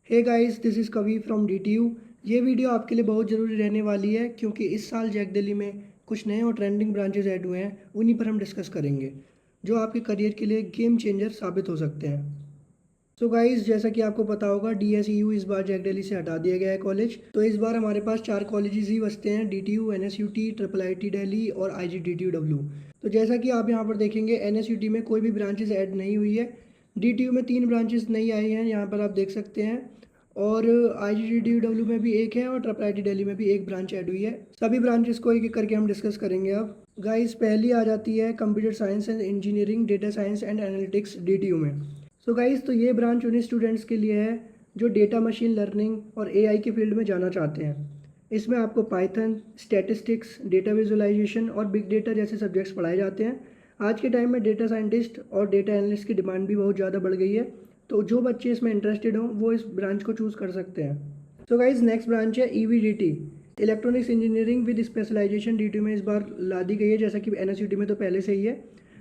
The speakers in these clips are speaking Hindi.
हे गाइस, दिस इज़ कवी फ्रॉम DTU। ये वीडियो आपके लिए बहुत ज़रूरी रहने वाली है क्योंकि इस साल जैक दिल्ली में कुछ नए और ट्रेंडिंग ब्रांचेस ऐड हुए हैं। उन्हीं पर हम डिस्कस करेंगे जो आपके करियर के लिए गेम चेंजर साबित हो सकते हैं। सो गाइस, जैसा कि आपको पता होगा, DSEU इस बार जैक दिल्ली से हटा दिया गया है कॉलेज। तो इस बार हमारे पास 4 कॉलेजेस ही बचते हैं: DTU, NSUT, IIIT दिल्ली और IGDTUW। तो जैसा कि आप यहाँ पर देखेंगे, NSUT में कोई भी ब्रांचेस ऐड नहीं हुई है। DTU में 3 ब्रांचेस नई आई हैं, यहाँ पर आप देख सकते हैं। और IGDTUW में भी एक है और IIIT दिल्ली में भी एक ब्रांच ऐड हुई है। सभी ब्रांचेस को एक एक करके हम डिस्कस करेंगे अब। गाइस, पहली आ जाती है computer science and engineering, data science and analytics, DTU में। सो गाइस, तो ये ब्रांच उन्हीं स्टूडेंट्स के लिए है जो डेटा मशीन लर्निंग और AI की फील्ड में जाना चाहते हैं। इसमें आपको पाइथन, स्टैटिस्टिक्स, डेटा विजुअलाइजेशन और बिग डेटा जैसे सब्जेक्ट्स पढ़ाए जाते हैं। आज के टाइम में डेटा साइंटिस्ट और डेटा एनालिस्ट की डिमांड भी बहुत ज़्यादा बढ़ गई है। तो जो बच्चे इसमें इंटरेस्टेड हों वो इस ब्रांच को चूज़ कर सकते हैं। सो गाइज, नेक्स्ट ब्रांच है EVDT, electronics engineering with specialisation. DTU में इस बार ला दी गई है, जैसा कि NSUT में तो पहले से ही है।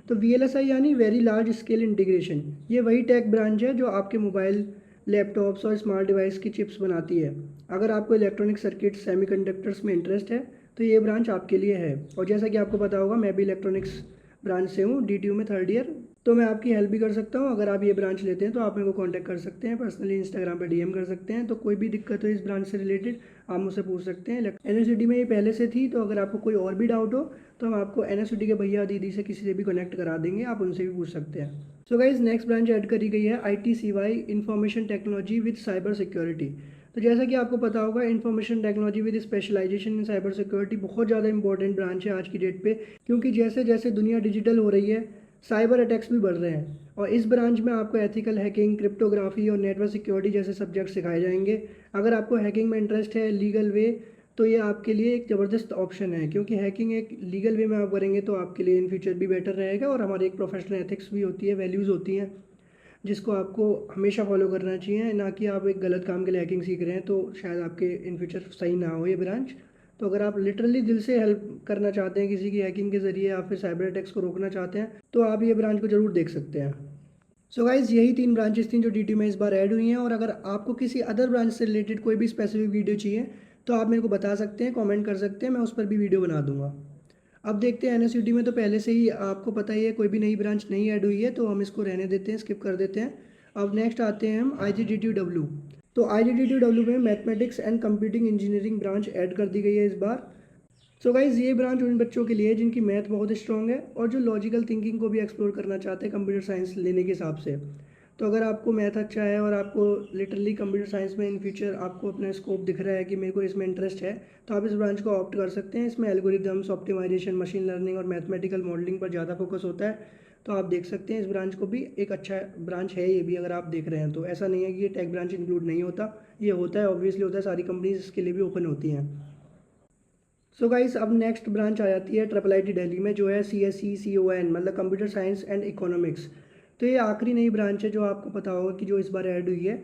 तो VLSI यानी वेरी लार्ज स्केल इंटीग्रेशन, ये वही टेक ब्रांच है जो आपके मोबाइल, लैपटॉप्स और स्मार्ट डिवाइस की चिप्स बनाती है। अगर आपको इलेक्ट्रॉनिक सर्किट, सेमीकंडक्टर्स में इंटरेस्ट है तो ये ब्रांच आपके लिए है। और जैसा कि आपको पता होगा, मैं भी इलेक्ट्रॉनिक्स ब्रांच से हूँ, DTU में 3rd ईयर। तो मैं आपकी हेल्प भी कर सकता हूँ। अगर आप ये ब्रांच लेते हैं तो आप मेरे को कांटेक्ट कर सकते हैं, पर्सनली इंस्टाग्राम पे DM कर सकते हैं। तो कोई भी दिक्कत हो इस ब्रांच से रिलेटेड आप मुझसे पूछ सकते हैं। NSUT में ये पहले से थी, तो अगर आपको कोई और भी डाउट हो तो हम आपको NSUT के भैया दीदी से किसी से भी कनेक्ट करा देंगे, आप उनसे भी पूछ सकते हैं। So guys, next branch add करी गई है ITCY, information technology with cyber security. तो जैसा कि आपको पता होगा, information technology with specialisation in cyber security बहुत ज़्यादा इंपॉर्टेंट ब्रांच है आज की डेट पे, क्योंकि जैसे जैसे दुनिया डिजिटल हो रही है, साइबर अटैक्स भी बढ़ रहे हैं। और इस ब्रांच में आपको एथिकल हैकिंग, क्रिप्टोग्राफी और नेटवर्क सिक्योरिटी जैसे सब्जेक्ट सिखाए जाएंगे। अगर आपको हैकिंग में इंटरेस्ट है लीगल वे, तो ये आपके लिए एक ज़बरदस्त ऑप्शन है, क्योंकि हैकिंग एक लीगल वे में आप करेंगे तो आपके लिए इन फ्यूचर भी बेटर रहेगा। और हमारी एक प्रोफेशनल एथिक्स भी होती है, वैल्यूज़ होती हैं, जिसको आपको हमेशा फॉलो करना चाहिए। ना कि आप एक गलत काम के लिए हैकिंग सीख रहे हैं तो शायद आपके इन फ्यूचर सही ना हो ये ब्रांच। तो अगर आप लिटरली दिल से हेल्प करना चाहते हैं किसी की हैकिंग के ज़रिए या फिर साइबर अटैक्स को रोकना चाहते हैं, तो आप ये ब्रांच को ज़रूर देख सकते हैं। सो गाइज, यही 3 ब्रांचेस थी जो DTU में इस बार ऐड हुई हैं। और अगर आपको किसी अदर ब्रांच से रिलेटेड कोई भी स्पेसिफिक वीडियो चाहिए तो आप मेरे को बता सकते हैं, कमेंट कर सकते हैं, मैं उस पर भी वीडियो बना दूंगा। अब देखते हैं, NSUT में तो पहले से ही आपको पता ही है कोई भी नई ब्रांच नहीं ऐड हुई है, तो हम इसको रहने देते हैं, स्किप कर देते हैं। अब नेक्स्ट आते हैं हम IGDTUW। तो IGDTUW में mathematics and computing engineering branch add कर दी गई है इस बार। सो गाइज, ये ब्रांच उन बच्चों के लिए है जिनकी मैथ बहुत स्ट्रॉन्ग है और जो लॉजिकल थिंकिंग को भी एक्सप्लोर करना चाहते हैं कंप्यूटर साइंस लेने के हिसाब से। तो अगर आपको मैथ अच्छा है और आपको लिटरली कंप्यूटर साइंस में इन फ्यूचर आपको अपना स्कोप दिख रहा है कि मेरे को इसमें इंटरेस्ट है, तो आप इस ब्रांच को ऑप्ट कर सकते हैं। इसमें एल्गोरिदम्स, ऑप्टिमाइजेशन, मशीन लर्निंग और मैथमेटिकल मॉडलिंग पर ज़्यादा फोकस होता है। तो आप देख सकते हैं इस ब्रांच को भी, एक अच्छा ब्रांच है ये भी। अगर आप देख रहे हैं तो ऐसा नहीं है कि ये टेक ब्रांच इंक्लूड नहीं होता, ये होता है, ऑब्वियसली होता है। सारी कंपनीज इसके लिए भी ओपन होती हैं। सो गाइस, अब नेक्स्ट ब्रांच आ जाती है IIIT दिल्ली में, जो है CSE CON, मतलब कंप्यूटर साइंस एंड इकोनॉमिक्स। तो ये आखिरी नई ब्रांच है जो आपको पता होगा कि जो इस बार ऐड हुई है।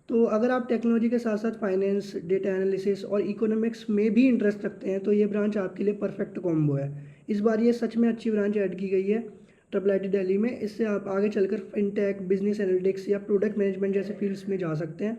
तो अगर आप टेक्नोलॉजी के साथ साथ फाइनेंस, डेटा एनालिसिस और इकोनॉमिक्स में भी इंटरेस्ट रखते हैं तो ये ब्रांच आपके लिए परफेक्ट कॉम्बो है। इस बार ये सच में अच्छी ब्रांच ऐड की गई है IIIT दिल्ली में। इससे आप आगे चलकर फिनटेक, बिजनेस एनालिटिक्स या प्रोडक्ट मैनेजमेंट जैसे फील्ड्स में जा सकते हैं।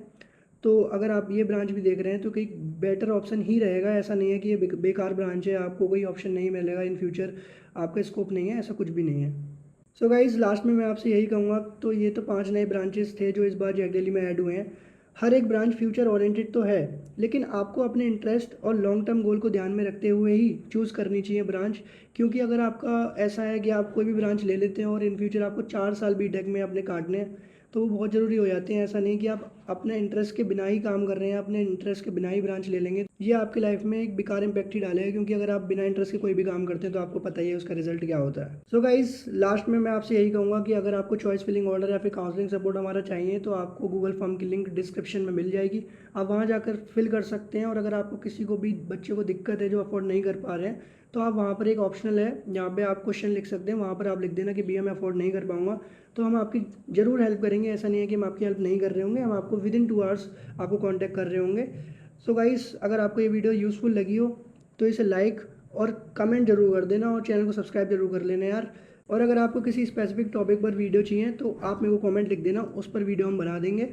तो अगर आप ये ब्रांच भी देख रहे हैं तो कहीं बेटर ऑप्शन ही रहेगा। ऐसा नहीं है कि ये बेकार ब्रांच है, आपको कोई ऑप्शन नहीं मिलेगा इन फ्यूचर, आपका स्कोप नहीं है, ऐसा कुछ भी नहीं है। सो गाइज, लास्ट में मैं आपसे यही कहूँगा, तो ये तो 5 नए ब्रांचेस थे जो इस बार जैक दिल्ली में ऐड हुए हैं। हर एक ब्रांच फ्यूचर ओरिएंटेड तो है, लेकिन आपको अपने इंटरेस्ट और लॉन्ग टर्म गोल को ध्यान में रखते हुए ही चूज़ करनी चाहिए ब्रांच। क्योंकि अगर आपका ऐसा है कि आप कोई भी ब्रांच ले लेते हैं और इन फ्यूचर आपको 4 साल बीटेक में अपने काटने हैं, तो वो बहुत ज़रूरी हो जाते हैं। ऐसा नहीं कि आप अपने इंटरेस्ट के बिना ही काम कर रहे हैं, अपने इंटरेस्ट के बिना ही ब्रांच ले लेंगे, ये आपकी लाइफ में एक बेकार इंपैक्ट ही डालेगा। क्योंकि अगर आप बिना इंटरेस्ट के कोई भी काम करते हैं तो आपको पता ही है उसका रिजल्ट क्या होता है। सो गाइस, लास्ट में मैं आपसे यही कहूँगा कि अगर आपको चॉइस फिलिंग ऑर्डर या फिर काउंसलिंग सपोर्ट हमारा चाहिए तो आपको गूगल फॉर्म की लिंक डिस्क्रिप्शन में मिल जाएगी, आप वहाँ जाकर फिल कर सकते हैं। और अगर आपको किसी को भी बच्चे को दिक्कत है जो अफोर्ड नहीं कर पा रहे हैं, तो आप वहाँ पर एक ऑप्शनल है जहाँ पे आप क्वेश्चन लिख सकते हैं, वहाँ पर आप लिख देना कि भैया मैं अफोर्ड नहीं कर पाऊँगा, तो हम आपकी ज़रूर हेल्प करेंगे। ऐसा नहीं है कि हम आपकी हेल्प नहीं कर रहे होंगे, हम आपको विदिन 2 आवर्स आपको कांटेक्ट कर रहे होंगे। सो गाइस, अगर आपको ये वीडियो यूज़फुल लगी हो तो इसे लाइक और कमेंट जरूर कर देना और चैनल को सब्सक्राइब जरूर कर लेना यार। और अगर आपको किसी स्पेसिफिक टॉपिक पर वीडियो चाहिए तो आप मेरे को कमेंट लिख देना, उस पर वीडियो हम बना देंगे।